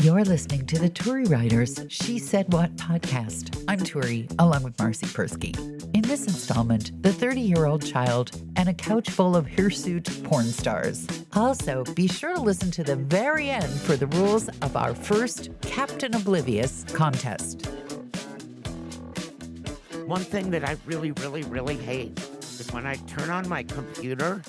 You're listening to the Turi Ryder's She Said What podcast. I'm Turi, along with Marcy Persky. In this installment, the 30-year-old child and a couch full of hirsute porn stars. Also, be sure to listen to the very end for the rules of our first Captain Oblivious contest. One thing that I really hate is when I turn on my computer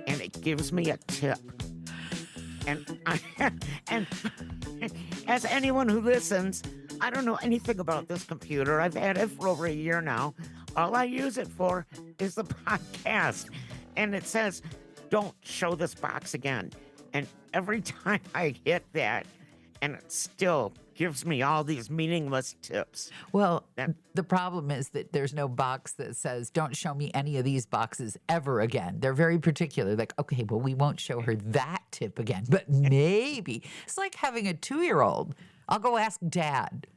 and it gives me a tip. And as anyone who listens, I don't know anything about this computer. I've had it for over a year now. All I use it for is the podcast. And it says, don't show this box again. And every time I hit that, and it still gives me all these meaningless tips. Well, the problem is that there's no box that says, don't show me any of these boxes ever again. They're very particular. Like, okay, well, we won't show her that tip again, but maybe. It's like having a 2-year-old. I'll go ask Dad.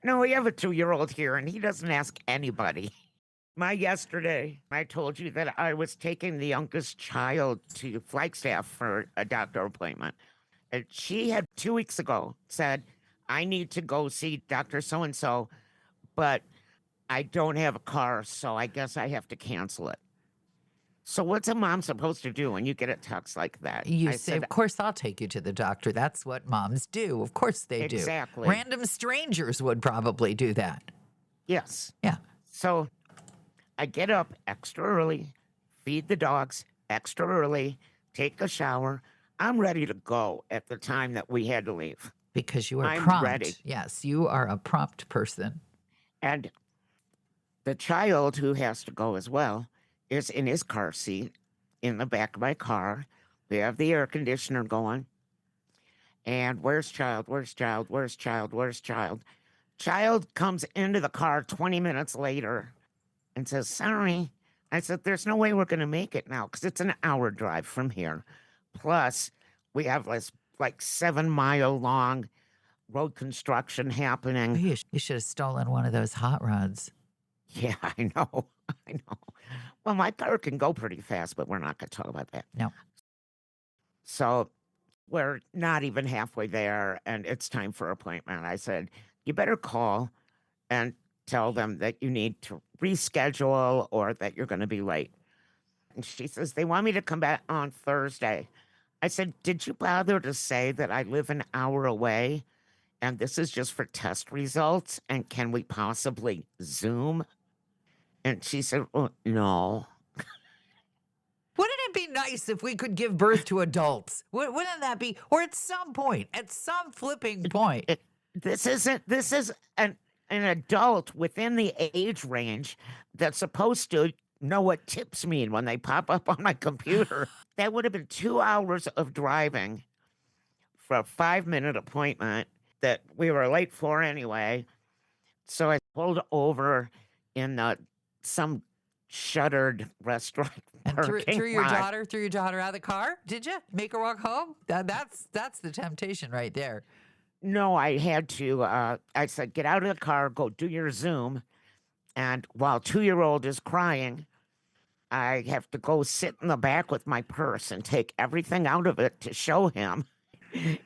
No, we have a 2-year-old here, and he doesn't ask anybody. Yesterday, I told you that I was taking the youngest child to Flagstaff for a doctor appointment. And she had 2 weeks ago said, I need to go see Dr. So-and-so, but I don't have a car, so I guess I have to cancel it. So what's a mom supposed to do when you get a text like that? You say, of course, I'll take you to the doctor. That's what moms do. Of course they do. Exactly. Random strangers would probably do that. Yes. Yeah. So I get up extra early, feed the dogs extra early, take a shower. I'm ready to go at the time that we had to leave. Because you are I'm prompt. ready. Yes, you are a prompt person. And the child who has to go as well is in his car seat in the back of my car. We have the air conditioner going. And where's child? Where's child? Where's child? Where's child? Child comes into the car 20 minutes later and says, sorry. I said, there's no way we're going to make it now because it's an hour drive from here. Plus, we have this like 7-mile long road construction happening. You should have stolen one of those hot rods. Yeah, I know. Well, my car can go pretty fast, but we're not going to talk about that. No. So we're not even halfway there, and it's time for appointment. I said, you better call and tell them that you need to reschedule or that you're going to be late. And she says, they want me to come back on Thursday. I said, did you bother to say that I live an hour away and this is just for test results? And can we possibly Zoom? And she said, oh, no. Wouldn't it be nice if we could give birth to adults? Wouldn't that be? Or at some point, at some flipping point. This is an adult within the age range that's supposed to know what tips mean when they pop up on my computer. That would have been 2 hours of driving for a 5-minute appointment that we were late for anyway. So I pulled over in some shuttered restaurant. And threw your daughter out of the car? Did you make her walk home? That's the temptation right there. No, I had to. I said, get out of the car, go do your Zoom. And while 2-year-old is crying, I have to go sit in the back with my purse and take everything out of it to show him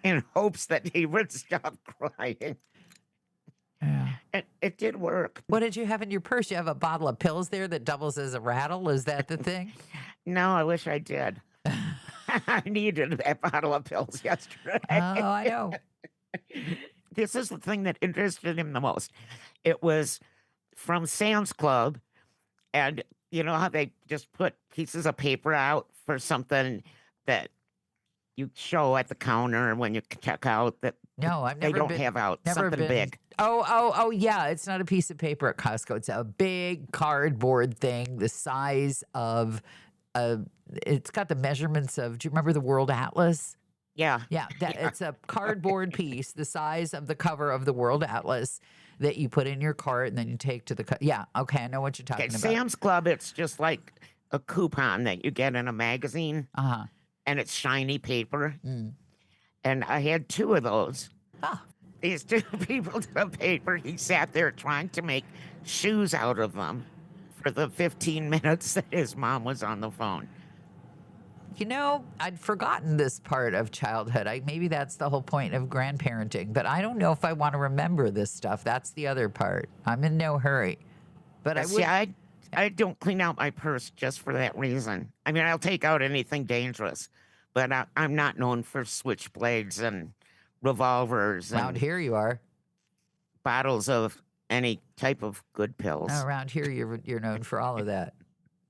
in hopes that he would stop crying. Yeah. And it did work. What did you have in your purse? You have a bottle of pills there that doubles as a rattle? Is that the thing? No, I wish I did. I needed that bottle of pills yesterday. Oh, I know. This is the thing that interested him the most. It was from Sam's Club, and you know how they just put pieces of paper out for something that you show at the counter when you check out that no, I've never they don't been, have out never something been, big. Oh, yeah. It's not a piece of paper at Costco. It's a big cardboard thing the size of it's got the measurements of, do you remember the World Atlas? Yeah. Yeah, it's a cardboard piece the size of the cover of the World Atlas that you put in your cart and then you take to the yeah, okay, I know what you're talking about. Sam's Club, it's just like a coupon that you get in a magazine. Uh-huh. And it's shiny paper. Mm. And I had 2 of those. Oh. These 2 people to the paper. He sat there trying to make shoes out of them for the 15 minutes that his mom was on the phone. I'd forgotten this part of childhood. Maybe that's the whole point of grandparenting, but I don't know if I want to remember this stuff. That's the other part. I'm in no hurry. But I See, would. I don't clean out my purse just for that reason. I mean, I'll take out anything dangerous, but I'm not known for switchblades and revolvers Around and here you are. bottles of any type of good pills. Around here you're known for all of that.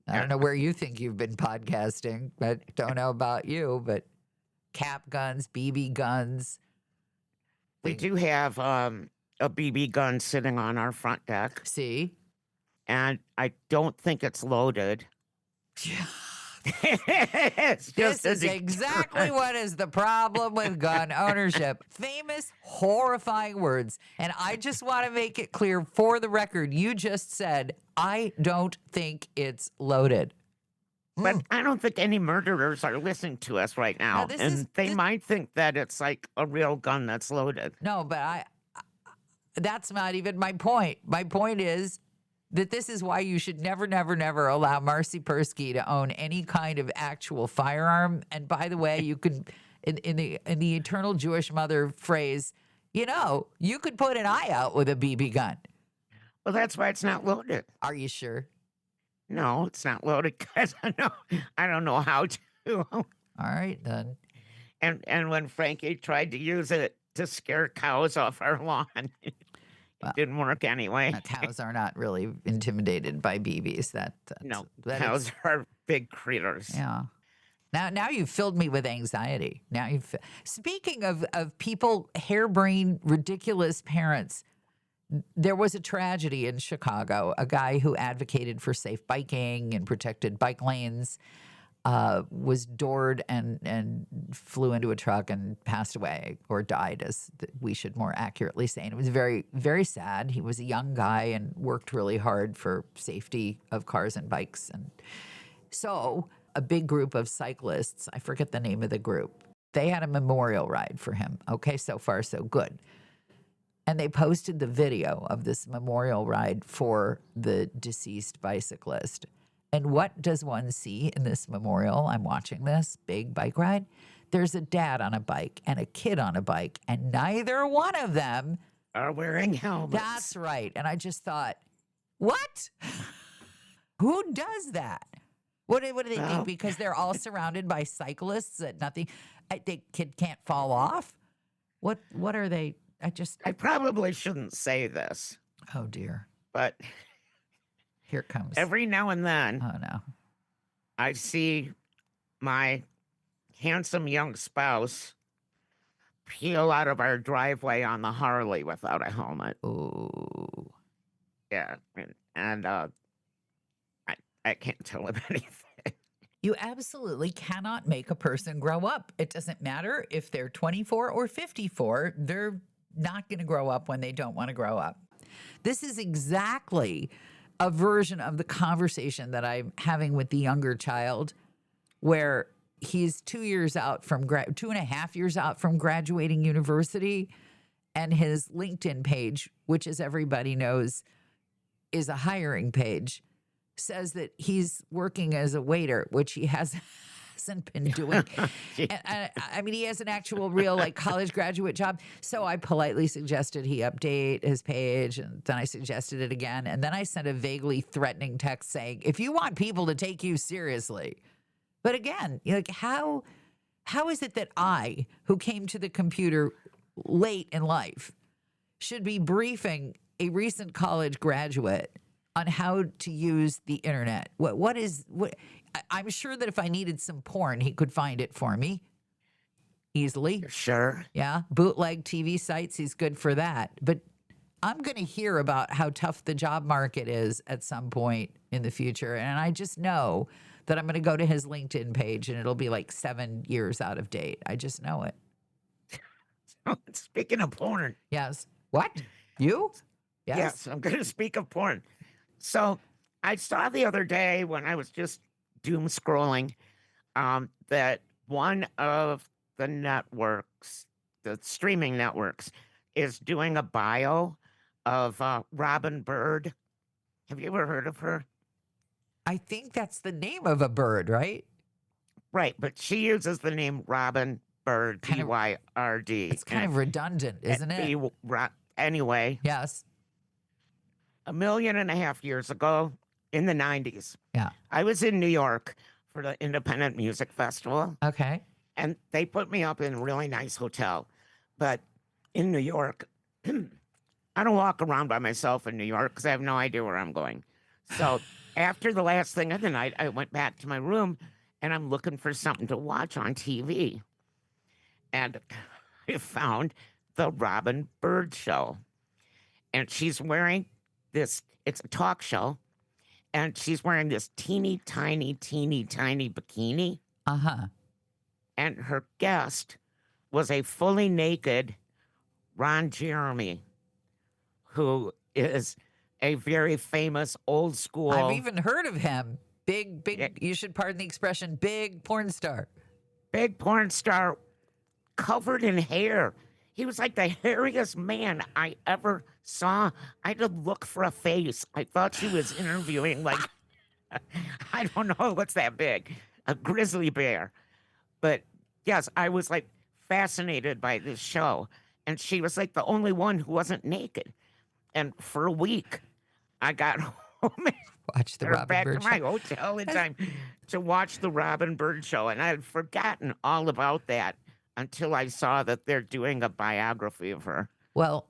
I don't know where you think you've been podcasting, but don't know about you, but cap guns, BB guns. We do have a BB gun sitting on our front deck, See? and I don't think it's loaded. It's just This is exactly what is the problem with gun ownership. Famous, horrifying words. And I just want to make it clear for the record, you just said, I don't think it's loaded. But I don't think any murderers are listening to us right now. And they might think that it's like a real gun that's loaded. No, but that's not even my point. My point is that this is why you should never, never, never allow Marcy Persky to own any kind of actual firearm. And by the way, you could, in the eternal Jewish mother phrase, you could put an eye out with a BB gun. Well, that's why it's not loaded. Are you sure? No, it's not loaded because I don't know how to. All right, then. And when Frankie tried to use it to scare cows off our lawn, it didn't work anyway. Cows are not really intimidated by BBs. Cows are big critters. Yeah. Now you've filled me with anxiety. Speaking of people, harebrained, ridiculous parents. There was a tragedy in Chicago. A guy who advocated for safe biking and protected bike lanes was doored and flew into a truck and passed away, or died, as we should more accurately say. And it was very, very sad. He was a young guy and worked really hard for safety of cars and bikes. And so a big group of cyclists, I forget the name of the group, they had a memorial ride for him. Okay, so far so good. And they posted the video of this memorial ride for the deceased bicyclist. And what does one see in this memorial? I'm watching this big bike ride. There's a dad on a bike and a kid on a bike, and neither one of them are wearing helmets. That's right. And I just thought, what? Who does that? What do they think? Because they're all surrounded by cyclists that the kid can't fall off? What are they? I probably shouldn't say this. Oh, dear. But here it comes. Every now and then, oh no, I see my handsome young spouse peel out of our driveway on the Harley without a helmet. Ooh. Yeah. And I can't tell him anything. You absolutely cannot make a person grow up. It doesn't matter if they're 24 or 54. They're not going to grow up when they don't want to grow up. This is exactly a version of the conversation that I'm having with the younger child, where he's 2 years out from 2.5 years out from graduating university, and his LinkedIn page, which, as everybody knows, is a hiring page, says that he's working as a waiter, which he hasn't been doing. And, I mean, he has an actual real college graduate job. So I politely suggested he update his page, and then I suggested it again. And then I sent a vaguely threatening text saying, if you want people to take you seriously. But again, how is it that I, who came to the computer late in life, should be briefing a recent college graduate on how to use the internet? What I'm sure that if I needed some porn, he could find it for me easily. Sure. Yeah. Bootleg TV sites, he's good for that. But I'm going to hear about how tough the job market is at some point in the future. And I just know that I'm going to go to his LinkedIn page and it'll be 7 years out of date. I just know it. Speaking of porn. Yes. What? You? Yes, I'm going to speak of porn. So I saw the other day when I was just doom scrolling that one of the networks, the streaming networks, is doing a bio of Robin Byrd. Have you ever heard of her? I think that's the name of a bird, right? Right, but she uses the name Robin Byrd, Kind of, Byrd. it's kind of redundant, isn't it? Anyway, Yes. 1.5 million years ago in the 90s, Yeah. I was in New York for the Independent Music Festival, Okay. and they put me up in a really nice hotel. But in New York, I don't walk around by myself in New York because I have no idea where I'm going. So after the last thing of the night, I went back to my room and I'm looking for something to watch on TV. And I found the Robin Byrd show. And she's wearing this, it's a talk show, and she's wearing this teeny tiny bikini. Uh-huh. And her guest was a fully naked Ron Jeremy, who is a very famous old school. I've even heard of him. Big, you should pardon the expression, big porn star. Big porn star covered in hair. He was like the hairiest man I ever saw. I had to look for a face. I thought she was interviewing, like, I don't know what's that big, a grizzly bear. But yes, I was like fascinated by this show. And she was like the only one who wasn't naked. And for a week, I got home Watch the Robin back Byrd to my show. hotel in time to watch the Robin Byrd show. And I had forgotten all about that until I saw that they're doing a biography of her. Well,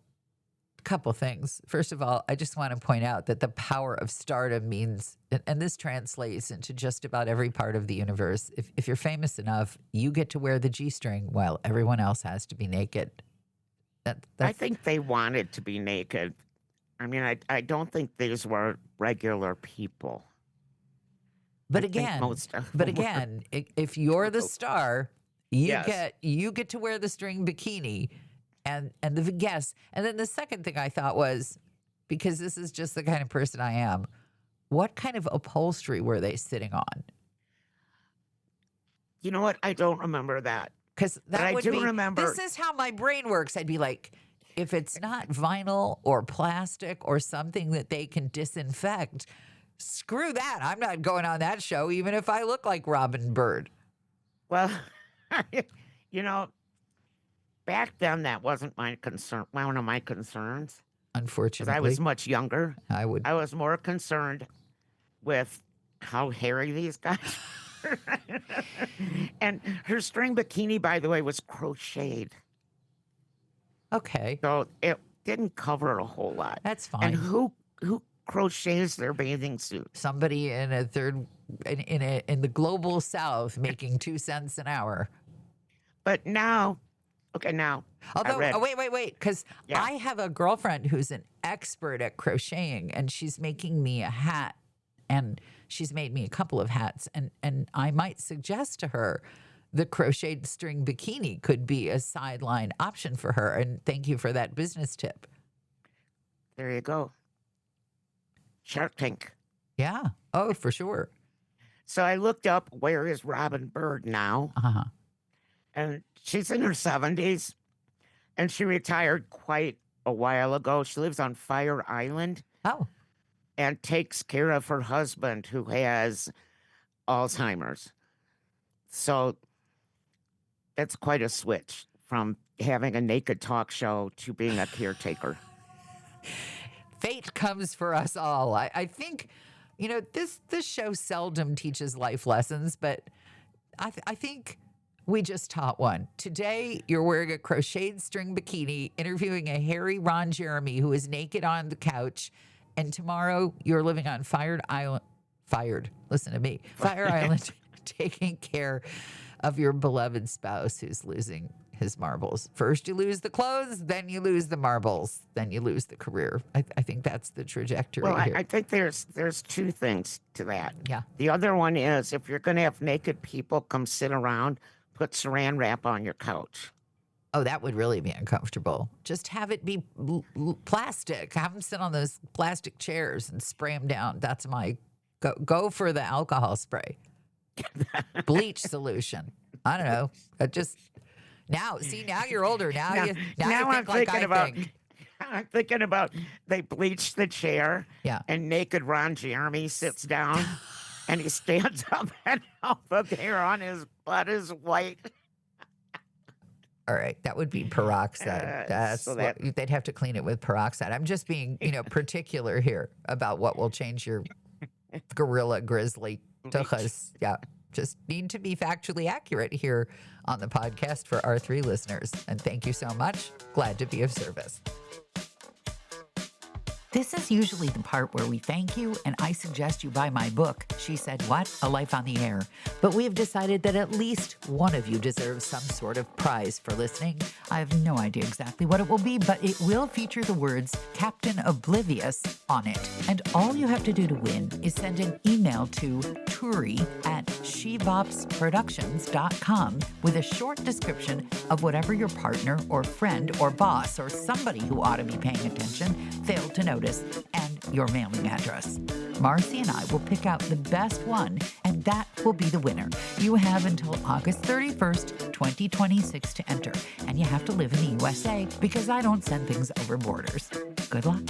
a couple things. First of all, I just want to point out that the power of stardom means, and this translates into just about every part of the universe. If you're famous enough, you get to wear the G-string while everyone else has to be naked. I think they wanted to be naked. I mean, I don't think these were regular people. But I think again, most of them were. if you're the star, you Yes. get to wear the string bikini, and the guests. And then the second thing I thought was, because this is just the kind of person I am, what kind of upholstery were they sitting on? You know what? I don't remember that. Because But that I would do be. remember- This is how my brain works. I'd be like, if it's not vinyl or plastic or something that they can disinfect, screw that. I'm not going on that show, even if I look like Robin Byrd. Well, you know, back then that wasn't my concern. One of my concerns, because Unfortunately, I was much younger. I would. I was more concerned with how hairy these guys were. And her string bikini, by the way, was crocheted. Okay, So it didn't cover a whole lot. that's fine. And who crochets their bathing suit? Somebody in a third in the global South making 2 cents an hour. But now, okay, now Although, read- wait, because Yeah. I have a girlfriend who's an expert at crocheting, and she's making me a hat, and she's made me a couple of hats, and I might suggest to her the crocheted string bikini could be a sideline option for her. And thank you for that business tip. there you go. Shark Tank. Yeah. Oh, for sure. So I looked up where is Robin Byrd now, Uh-huh. and she's in her 70s, and she retired quite a while ago. She lives on Fire Island Oh, and takes care of her husband who has Alzheimer's. So that's quite a switch from having a naked talk show to being a caretaker. fate comes for us all. I think, this show seldom teaches life lessons, but I think we just taught one. Today, you're wearing a crocheted string bikini, interviewing a hairy Ron Jeremy who is naked on the couch, and tomorrow you're living on Fire Island, taking care of your beloved spouse who's losing his marbles. First you lose the clothes, then you lose the marbles, then you lose the career. I think that's the trajectory Well, here. I think there's two things to that. Yeah. The other one is if you're going to have naked people come sit around, put saran wrap on your couch. Oh, that would really be uncomfortable. Just have it be plastic. Have them sit on those plastic chairs and spray them down. That's my go for the alcohol spray. Bleach solution. I don't know. Now you're older. Now you I'm think like thinking I about. think. I'm thinking about they bleach the chair, Yeah. and naked Ron Jeremy sits down. And he stands up, and all the hair on his butt is white. All right, that would be peroxide. So that They'd have to clean it with peroxide. I'm just being, particular here about what will change your gorilla grizzly tuchus. Yeah, just need to be factually accurate here on the podcast for our 3 listeners. And thank you so much. Glad to be of service. This is usually the part where we thank you and I suggest you buy my book, She Said What? A Life on the Air. But we have decided that at least one of you deserves some sort of prize for listening. I have no idea exactly what it will be, but it will feature the words Captain Oblivious on it. And all you have to do to win is send an email to Turi at shebopsproductions.com with a short description of whatever your partner or friend or boss or somebody who ought to be paying attention failed to notice, and your mailing address. Marcy and I will pick out the best one, and that will be the winner. You have until August 31st, 2026 to enter, and you have to live in the USA because I don't send things over borders. Good luck.